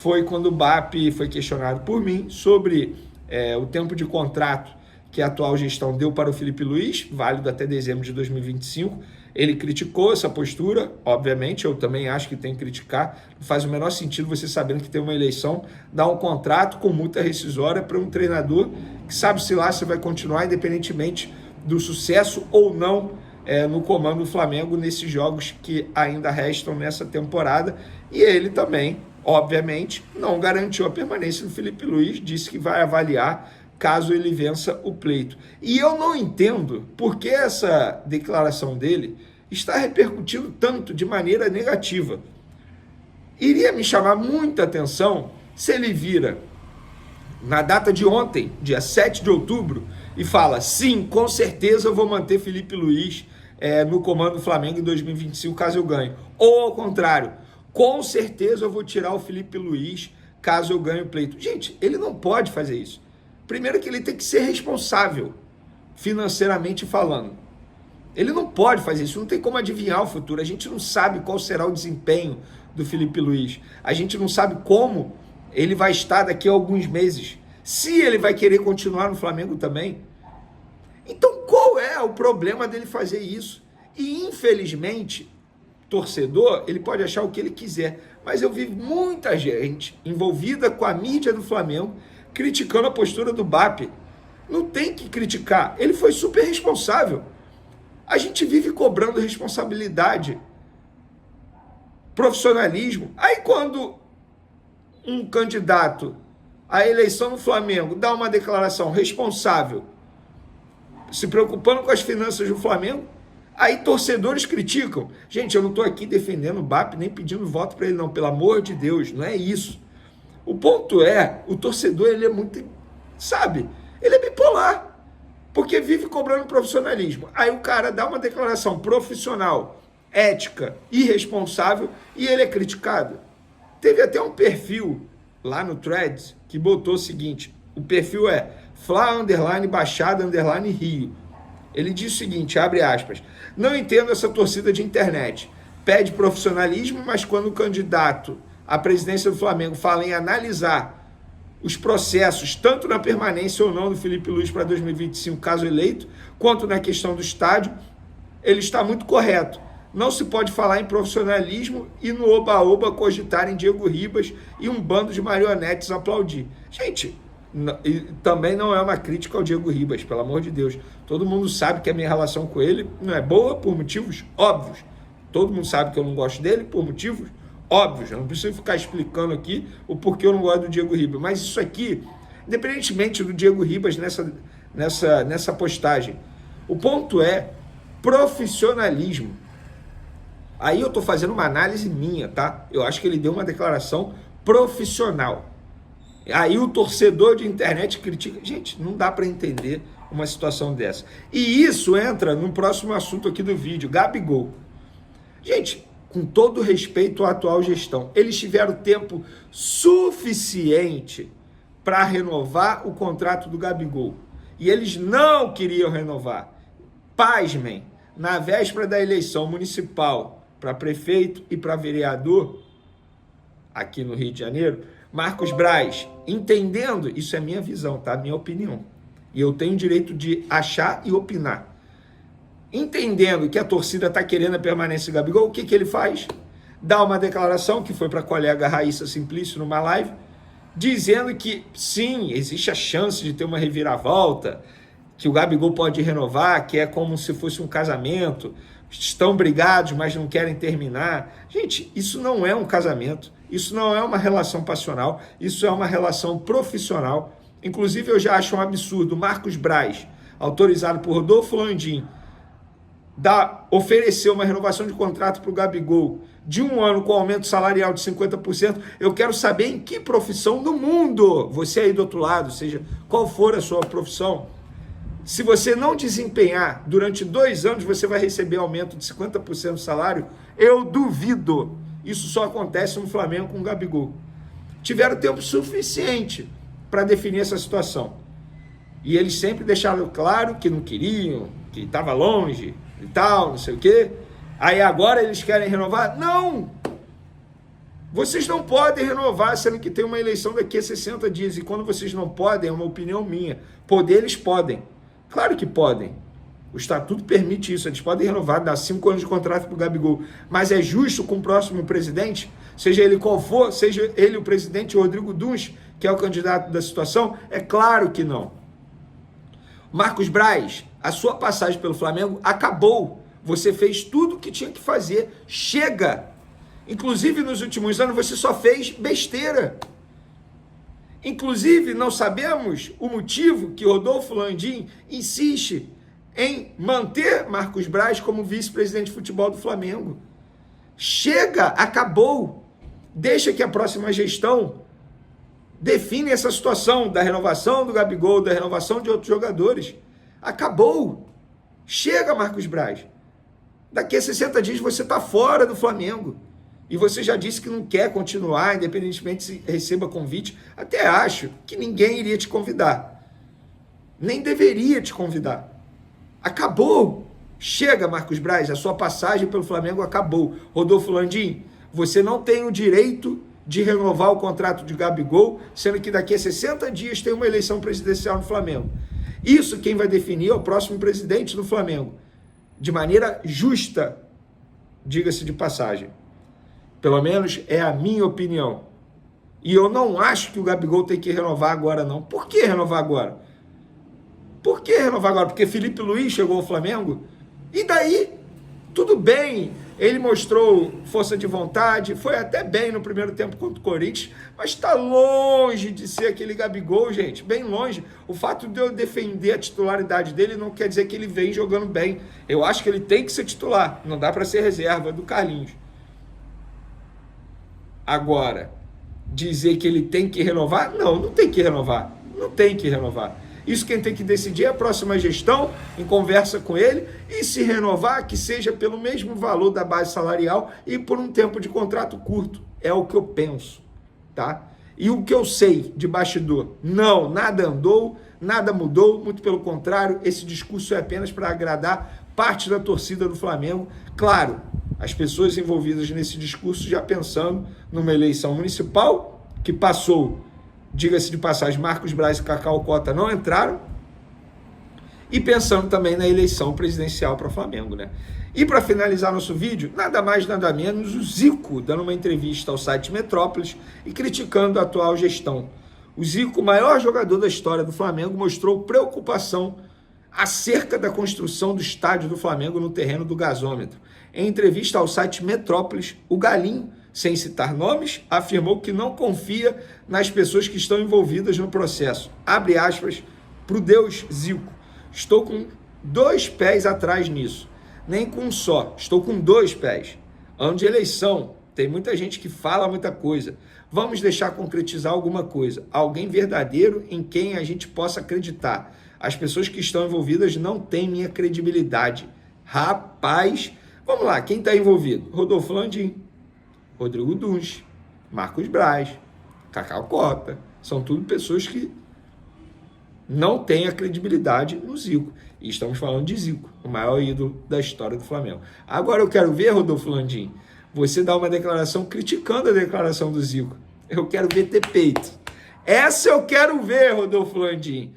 foi quando o BAP foi questionado por mim sobre o tempo de contrato que a atual gestão deu para o Felipe Luiz, válido até dezembro de 2025. Ele criticou essa postura, obviamente, eu também acho que tem que criticar. Não faz o menor sentido você, sabendo que tem uma eleição, dar um contrato com multa rescisória para um treinador que sabe-se lá se vai continuar, independentemente do sucesso ou não no comando do Flamengo nesses jogos que ainda restam nessa temporada. E ele também, obviamente, não garantiu a permanência do Felipe Luiz, disse que vai avaliar caso ele vença o pleito. E eu não entendo por que essa declaração dele está repercutindo tanto de maneira negativa. Iria me chamar muita atenção se ele vira na data de ontem, dia 7 de outubro, e fala: sim, com certeza eu vou manter Felipe Luiz no comando do Flamengo em 2025 caso eu ganhe. Ou ao contrário, com certeza eu vou tirar o Felipe Luiz caso eu ganhe o pleito. Gente, ele não pode fazer isso. Primeiro que ele tem que ser responsável, financeiramente falando. Ele não pode fazer isso, não tem como adivinhar o futuro. A gente não sabe qual será o desempenho do Felipe Luiz. A gente não sabe como ele vai estar daqui a alguns meses. Se ele vai querer continuar no Flamengo também. Então qual é o problema dele fazer isso? E infelizmente, torcedor, ele pode achar o que ele quiser. Mas eu vi muita gente envolvida com a mídia do Flamengo criticando a postura do BAP. Não tem que criticar. Ele foi super responsável. A gente vive cobrando responsabilidade, profissionalismo. Aí quando um candidato à eleição no Flamengo dá uma declaração responsável, se preocupando com as finanças do Flamengo, aí torcedores criticam. Gente, eu não estou aqui defendendo o BAP, nem pedindo voto para ele não, pelo amor de Deus, não é isso. O ponto é, o torcedor, ele é muito, sabe, ele é bipolar, porque vive cobrando profissionalismo. Aí o cara dá uma declaração profissional, ética e responsável, e ele é criticado. Teve até um perfil lá no Threads que botou o seguinte, o perfil é Fla_Baixada_Rio. Ele diz o seguinte, abre aspas: não entendo essa torcida de internet, pede profissionalismo, mas quando o candidato à presidência do Flamengo fala em analisar os processos, tanto na permanência ou não do Felipe Luiz para 2025, caso eleito, quanto na questão do estádio, ele está muito correto. Não se pode falar em profissionalismo e no oba-oba cogitar em Diego Ribas e um bando de marionetes aplaudir. Gente, também não é uma crítica ao Diego Ribas, pelo amor de Deus. Todo mundo sabe que a minha relação com ele não é boa por motivos óbvios. Todo mundo sabe que eu não gosto dele por motivos óbvios. Eu não preciso ficar explicando aqui o porquê eu não gosto do Diego Ribas. Mas isso aqui, independentemente do Diego Ribas nessa postagem, o ponto é profissionalismo. Aí eu estou fazendo uma análise minha, tá? Eu acho que ele deu uma declaração profissional. Aí o torcedor de internet critica. Gente, não dá para entender uma situação dessa. E isso entra no próximo assunto aqui do vídeo, Gabigol. Gente, com todo respeito à atual gestão, eles tiveram tempo suficiente para renovar o contrato do Gabigol. E eles não queriam renovar. Pasmem, na véspera da eleição municipal para prefeito e para vereador, aqui no Rio de Janeiro, Marcos Braz, entendendo, isso é minha visão, tá? Minha opinião. E eu tenho o direito de achar e opinar. Entendendo que a torcida está querendo a permanência do Gabigol, o que ele faz? Dá uma declaração, que foi para a colega Raíssa Simplício numa live, dizendo que sim, existe a chance de ter uma reviravolta, que o Gabigol pode renovar, que é como se fosse um casamento, estão brigados, mas não querem terminar. Gente, isso não é um casamento, isso não é uma relação passional, isso é uma relação profissional. Inclusive, eu já acho um absurdo Marcos Braz, autorizado por Rodolfo Landim, oferecer uma renovação de contrato para o Gabigol de 1 ano com aumento salarial de 50%. Eu quero saber em que profissão do mundo, você aí do outro lado, seja qual for a sua profissão, se você não desempenhar durante 2 anos, você vai receber aumento de 50% do salário? Eu duvido. Isso só acontece no Flamengo com o Gabigol. Tiveram tempo suficiente para definir essa situação. E eles sempre deixaram claro que não queriam, que estava longe e tal, não sei o quê. Aí agora eles querem renovar? Não! Vocês não podem renovar, sendo que tem uma eleição daqui a 60 dias. E quando vocês não podem, é uma opinião minha. Poder, eles podem. Claro que podem. O estatuto permite isso. Eles podem renovar, dar 5 anos de contrato para o Gabigol. Mas é justo com o próximo presidente, seja ele qual for, seja ele o presidente Rodrigo Duns, que é o candidato da situação? É claro que não. Marcos Braz, a sua passagem pelo Flamengo acabou. Você fez tudo o que tinha que fazer. Chega! Inclusive, nos últimos anos, você só fez besteira. Inclusive, não sabemos o motivo que Rodolfo Landim insiste em manter Marcos Braz como vice-presidente de futebol do Flamengo. Chega! Acabou! Deixa que a próxima gestão define essa situação da renovação do Gabigol, da renovação de outros jogadores. Acabou! Chega, Marcos Braz! Daqui a 60 dias você está fora do Flamengo. E você já disse que não quer continuar, independentemente se receba convite. Até acho que ninguém iria te convidar. Nem deveria te convidar. Acabou! Chega, Marcos Braz, a sua passagem pelo Flamengo acabou. Rodolfo Landim, você não tem o direito de renovar o contrato de Gabigol, sendo que daqui a 60 dias tem uma eleição presidencial no Flamengo. Isso quem vai definir é o próximo presidente do Flamengo. De maneira justa, diga-se de passagem. Pelo menos é a minha opinião. E eu não acho que o Gabigol tem que renovar agora, não. Por que renovar agora? Por que renovar agora? Porque Felipe Luiz chegou ao Flamengo? E daí? Tudo bem. Ele mostrou força de vontade, foi até bem no primeiro tempo contra o Corinthians, mas está longe de ser aquele Gabigol, gente, bem longe. O fato de eu defender a titularidade dele não quer dizer que ele vem jogando bem. Eu acho que ele tem que ser titular, não dá para ser reserva do Carlinhos. Agora, dizer que ele tem que renovar? Não, não tem que renovar. Não tem que renovar. Isso quem tem que decidir é a próxima gestão, em conversa com ele, e se renovar, que seja pelo mesmo valor da base salarial e por um tempo de contrato curto. É o que eu penso, tá? E o que eu sei de bastidor? Não, nada andou, nada mudou, muito pelo contrário, esse discurso é apenas para agradar parte da torcida do Flamengo. Claro, as pessoas envolvidas nesse discurso já pensando numa eleição municipal que passou, diga-se de passagem, Marcos Braz e Cacau Cota não entraram, e pensando também na eleição presidencial para o Flamengo, né? E para finalizar nosso vídeo, nada mais, nada menos, o Zico dando uma entrevista ao site Metrópolis e criticando a atual gestão. O Zico, o maior jogador da história do Flamengo, mostrou preocupação acerca da construção do estádio do Flamengo no terreno do gasômetro. Em entrevista ao site Metrópolis, o Galinho, sem citar nomes, afirmou que não confia nas pessoas que estão envolvidas no processo. Abre aspas para o Deus Zico. Estou com 2 pés atrás nisso. Nem com um só. Estou com 2 pés. Ano de eleição. Tem muita gente que fala muita coisa. Vamos deixar concretizar alguma coisa. Alguém verdadeiro em quem a gente possa acreditar. As pessoas que estão envolvidas não têm minha credibilidade. Rapaz, vamos lá. Quem está envolvido? Rodolfo Landim, Rodrigo Duns, Marcos Braz, Cacau Cota. São tudo pessoas que não têm a credibilidade no Zico. E estamos falando de Zico, o maior ídolo da história do Flamengo. Agora eu quero ver, Rodolfo Landim, você dar uma declaração criticando a declaração do Zico. Eu quero ver ter peito. Essa eu quero ver, Rodolfo Landim.